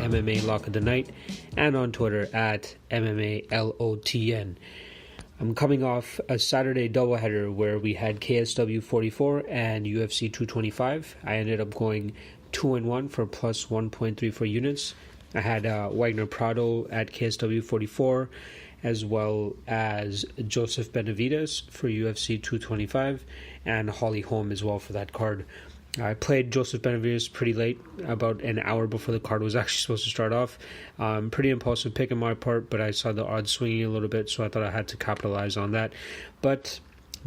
MMA Lock of the Night and on Twitter at MMA LOTN. I'm coming off a Saturday doubleheader where we had KSW 44 and UFC 225. I ended up going 2-1 for plus 1.34 units. I had Wagner Prado at KSW 44, as well as Joseph Benavidez for UFC 225, and Holly Holm as well for that card. I played Joseph Benavidez pretty late, about an hour before the card was actually supposed to start off. Pretty impulsive pick on my part, but I saw the odds swinging a little bit, so I thought I had to capitalize on that. But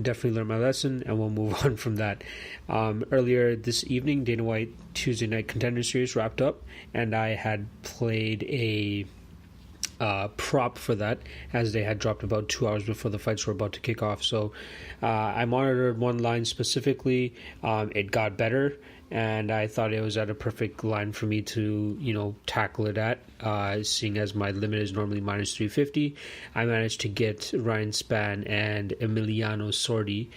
definitely learned my lesson, and we'll move on from that. Earlier this evening, Dana White Tuesday Night Contender Series wrapped up, and I had played a prop for that, as they had dropped about 2 hours before the fights were about to kick off. So I monitored one line specifically. It got better, and I thought it was at a perfect line for me to, tackle it at, seeing as my limit is normally minus 350. I managed to get Ryan Spann and Emiliano Sordi.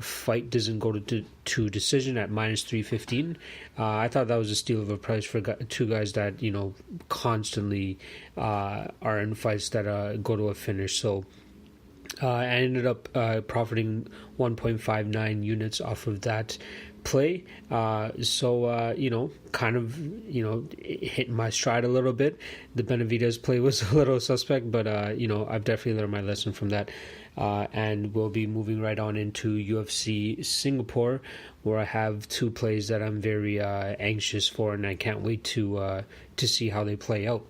Fight doesn't go to decision at minus 315. I thought that was a steal of a price for two guys that, constantly are in fights that go to a finish. So I ended up profiting 1.59 units off of that play. It hit my stride a little bit. The Benavidez play was a little suspect, but I've definitely learned my lesson from that. And we'll be moving right on into UFC Singapore, where I have two plays that I'm very anxious for, and I can't wait to see how they play out.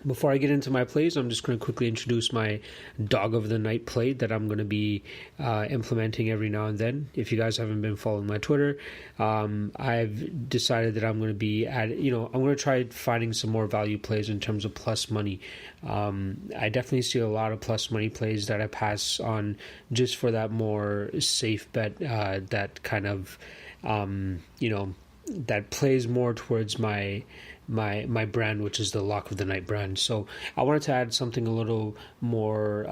Before I get into my plays, I'm just going to quickly introduce my Dog of the Night play that I'm going to be implementing every now and then. If you guys haven't been following my Twitter, I've decided that I'm going to be I'm going to try finding some more value plays in terms of plus money. I definitely see a lot of plus money plays that I pass on just for that more safe bet, that kind of, that plays more towards my brand, which is the Lock of the Night brand. So I wanted to add something a little more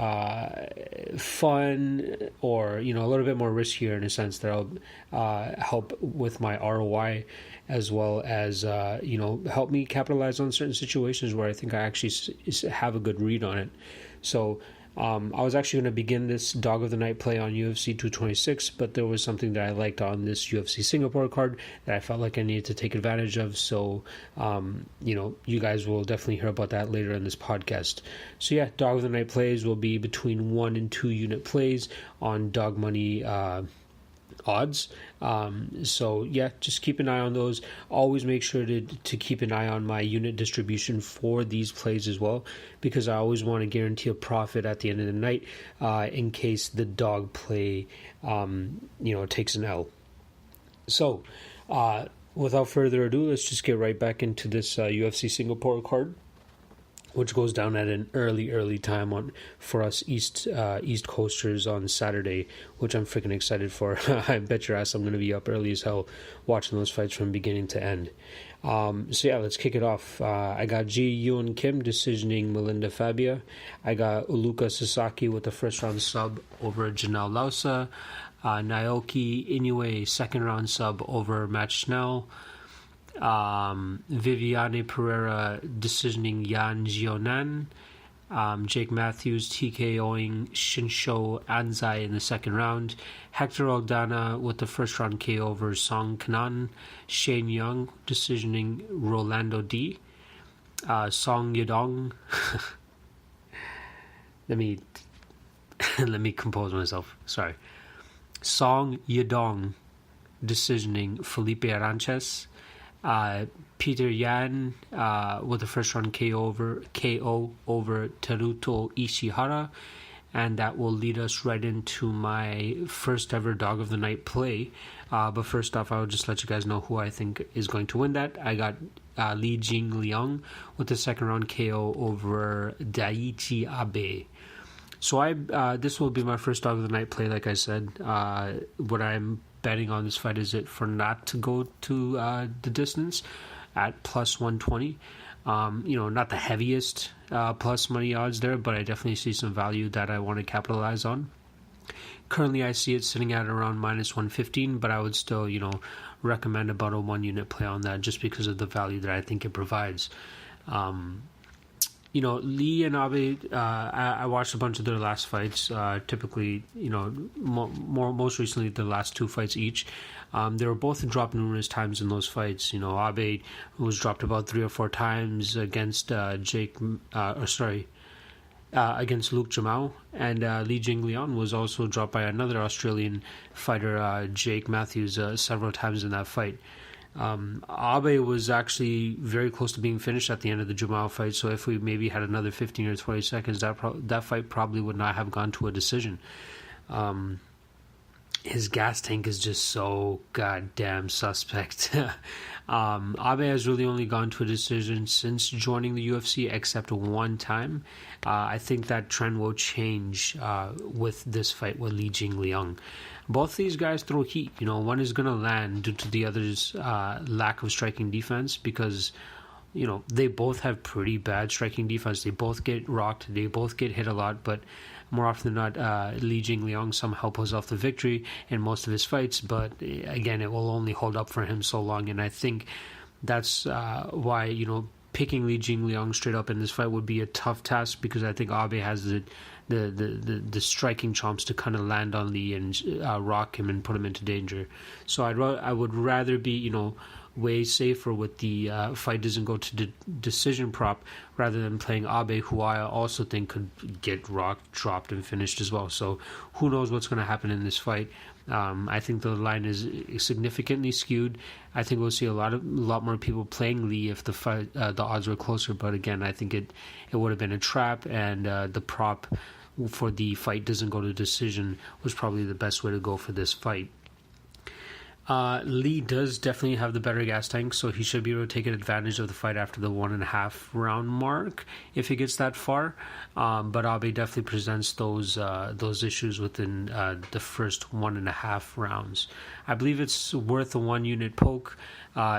fun, or a little bit more riskier, in a sense that'll help with my ROI, as well as help me capitalize on certain situations where I think I actually have a good read on it. So I was actually going to begin this Dog of the Night play on UFC 226, but there was something that I liked on this UFC Singapore card that I felt like I needed to take advantage of. So, you guys will definitely hear about that later in this podcast. So yeah, Dog of the Night plays will be between 1 and 2 unit plays on dog money odds. So yeah, just keep an eye on those. Always make sure to keep an eye on my unit distribution for these plays as well, because I always want to guarantee a profit at the end of the night, in case the dog play takes an L. So without further ado, let's just get right back into this UFC Singapore card, which goes down at an early time for us East Coasters on Saturday, which I'm freaking excited for. I bet your ass I'm going to be up early as hell watching those fights from beginning to end. So yeah, let's kick it off. I got Ji Yoon Kim decisioning Melinda Fabia. I got Uluka Sasaki with the first round sub over Janelle Lausa. Naoki Inoue second round sub over Matt Schnell. Viviane Pereira decisioning Yan Jionan. Jake Matthews TKOing Shinsho Anzai in the second round. Hector Aldana with the first round KO over Song Kanan. Shane Young decisioning Rolando D. Song Yadong. let me compose myself. Sorry. Song Yadong decisioning Felipe Aranches. Peter Yan with the first round KO over Teruto Ishihara, and that will lead us right into my first ever Dog of the Night play. But first off, I'll just let you guys know who I think is going to win that. I got Li Jingliang with the second round KO over Daichi Abe. So this will be my first Dog of the Night play, like I said. What I'm betting on this fight is it for not to go to the distance at plus 120. Not the heaviest plus money odds there, but I definitely see some value that I want to capitalize on. Currently, I see it sitting at around minus 115, but I would still, recommend about a 1 unit play on that just because of the value that I think it provides. Lee and Abe, I watched a bunch of their last fights. Typically, most recently, the last two fights each. They were both dropped numerous times in those fights. Abe was dropped about 3 or 4 times against against Luke Jamao, and Li Jingliang was also dropped by another Australian fighter, Jake Matthews, several times in that fight. Abe was actually very close to being finished at the end of the Jamao fight, so if we maybe had another 15 or 20 seconds, that fight probably would not have gone to a decision. His gas tank is just so goddamn suspect. Abe has really only gone to a decision since joining the UFC, except one time. I think that trend will change with this fight with Li Jingliang. Both these guys throw heat. One is going to land due to the other's lack of striking defense because, they both have pretty bad striking defense. They both get rocked. They both get hit a lot, but more often than not, Li Jingliang somehow pulls off the victory in most of his fights, but again, it will only hold up for him so long, and I think that's why, picking Li Jingliang straight up in this fight would be a tough task because I think Abe has the striking chops to kind of land on Li and rock him and put him into danger. So I would rather be, way safer with the fight doesn't go to decision prop rather than playing Abe, who I also think could get rocked, dropped, and finished as well. So who knows what's going to happen in this fight. I think the line is significantly skewed. I think we'll see a lot more people playing Li if the fight, the odds were closer. But again, I think it would have been a trap, and the prop for the fight doesn't go to decision was probably the best way to go for this fight. Lee does definitely have the better gas tank, so he should be able to take advantage of the fight after the 1.5 round mark if he gets that far. But Abe definitely presents those issues within the first 1.5 rounds. I believe it's worth a 1-unit poke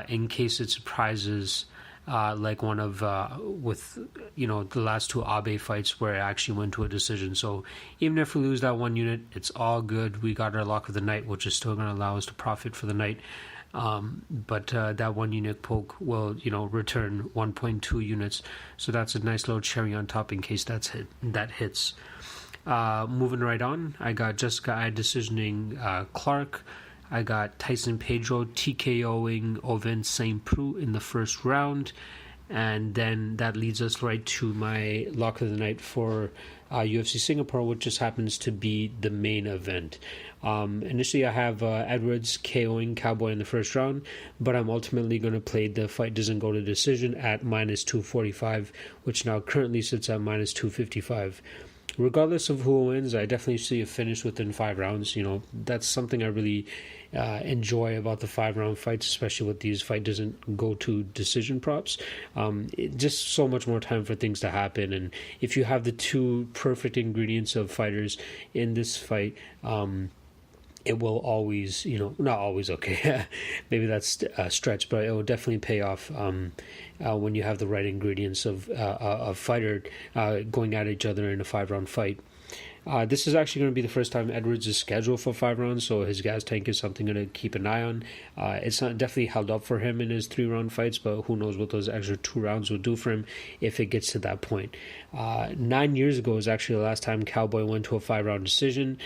in case it surprises. Like one of with the last 2 Abe fights where it actually went to a decision. So even if we lose that 1 unit, it's all good. We got our lock of the night, which is still going to allow us to profit for the night. But that 1 unit poke will return 1.2 units. So that's a nice little cherry on top in case that hits. Moving right on, I got Jessica I decisioning Clark. I got Tyson Pedro TKOing Ovince St. Preux in the first round. And then that leads us right to my lock of the night for UFC Singapore, which just happens to be the main event. Initially, I have Edwards KOing Cowboy in the first round, but I'm ultimately going to play the fight doesn't go to decision at minus 245, which now currently sits at minus 255. Regardless of who wins, I definitely see a finish within 5 rounds. That's something I really enjoy about the 5-round fights, especially with these fight doesn't go to decision props. Just so much more time for things to happen, and if you have the 2 perfect ingredients of fighters in this fight, it will always, not always, okay, maybe that's a stretch, but it will definitely pay off when you have the right ingredients of a fighter going at each other in a 5-round fight. This is actually going to be the first time Edwards is scheduled for 5 rounds, so his gas tank is something going to keep an eye on. It's not definitely held up for him in his 3-round fights, but who knows what those extra 2 rounds will do for him if it gets to that point. 9 years ago was actually the last time Cowboy went to a 5-round decision.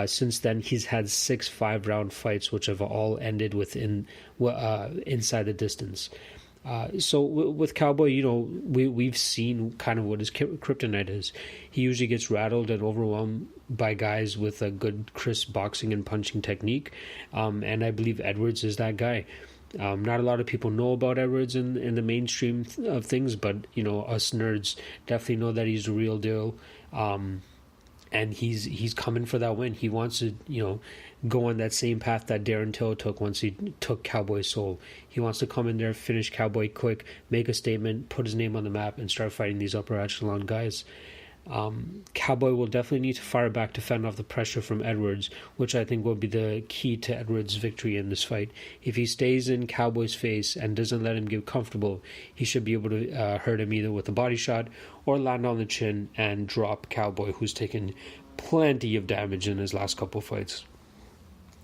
Since then, he's had 6 5-round fights, which have all ended within inside the distance. So with Cowboy, we've seen kind of what his kryptonite is. He usually gets rattled and overwhelmed by guys with a good, crisp boxing and punching technique. And I believe Edwards is that guy. Not a lot of people know about Edwards in the mainstream of things, but, us nerds definitely know that he's the real deal. And he's coming for that win. He wants to, go on that same path that Darren Till took once he took Cowboy's soul. He wants to come in there, finish Cowboy quick, make a statement, put his name on the map, and start fighting these upper echelon guys. Cowboy will definitely need to fire back to fend off the pressure from Edwards, which I think will be the key to Edwards' victory in this fight. If he stays in Cowboy's face and doesn't let him get comfortable, he should be able to hurt him either with a body shot or land on the chin and drop Cowboy, who's taken plenty of damage in his last couple fights.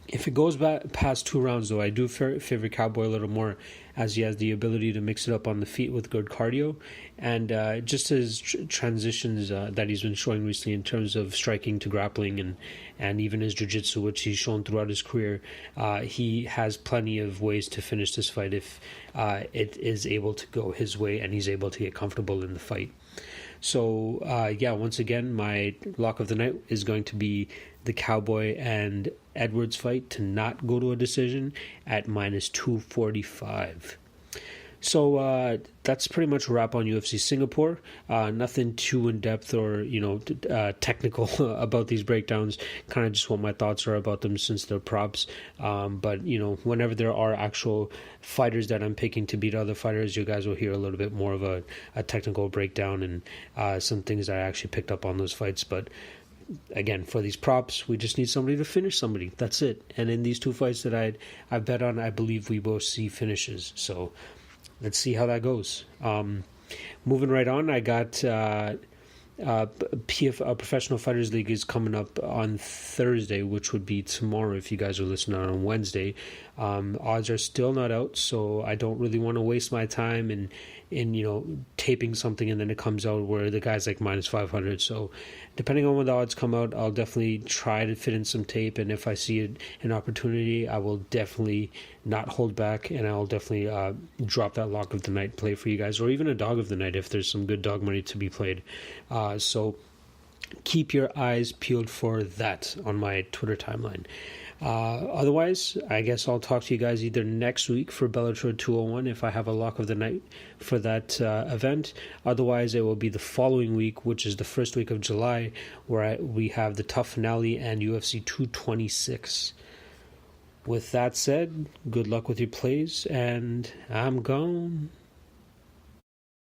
If it goes back past 2 rounds, though, I do favor Cowboy a little more, as he has the ability to mix it up on the feet with good cardio, and just his transitions that he's been showing recently in terms of striking to grappling, and even his jiu-jitsu, which he's shown throughout his career. He has plenty of ways to finish this fight if it is able to go his way and he's able to get comfortable in the fight. So, once again, my lock of the night is going to be the Cowboy and Edwards fight to not go to a decision at minus 245. So that's pretty much a wrap on UFC Singapore. Nothing too in-depth or, technical about these breakdowns. Kind of just what my thoughts are about them since they're props. But, whenever there are actual fighters that I'm picking to beat other fighters, you guys will hear a little bit more of a technical breakdown and some things that I actually picked up on those fights. But again, for these props, we just need somebody to finish somebody. That's it. And in these 2 fights that I bet on, I believe we both see finishes. So let's see how that goes. Moving right on, I got Professional Fighters League is coming up on Thursday, which would be tomorrow if you guys are listening on Wednesday. Odds are still not out, so I don't really want to waste my time in taping something and then it comes out where the guy's like minus 500. So depending on when the odds come out, I'll definitely try to fit in some tape, and if I see an opportunity, I will definitely not hold back, and I'll definitely drop that lock of the night play for you guys, or even a dog of the night if there's some good dog money to be played. So keep your eyes peeled for that on my Twitter timeline. Otherwise, I guess I'll talk to you guys either next week for Bellator 201 if I have a lock of the night for that event. Otherwise, it will be the following week, which is the first week of July, where we have the Tough Finale and UFC 226. With that said, good luck with your plays, and I'm gone.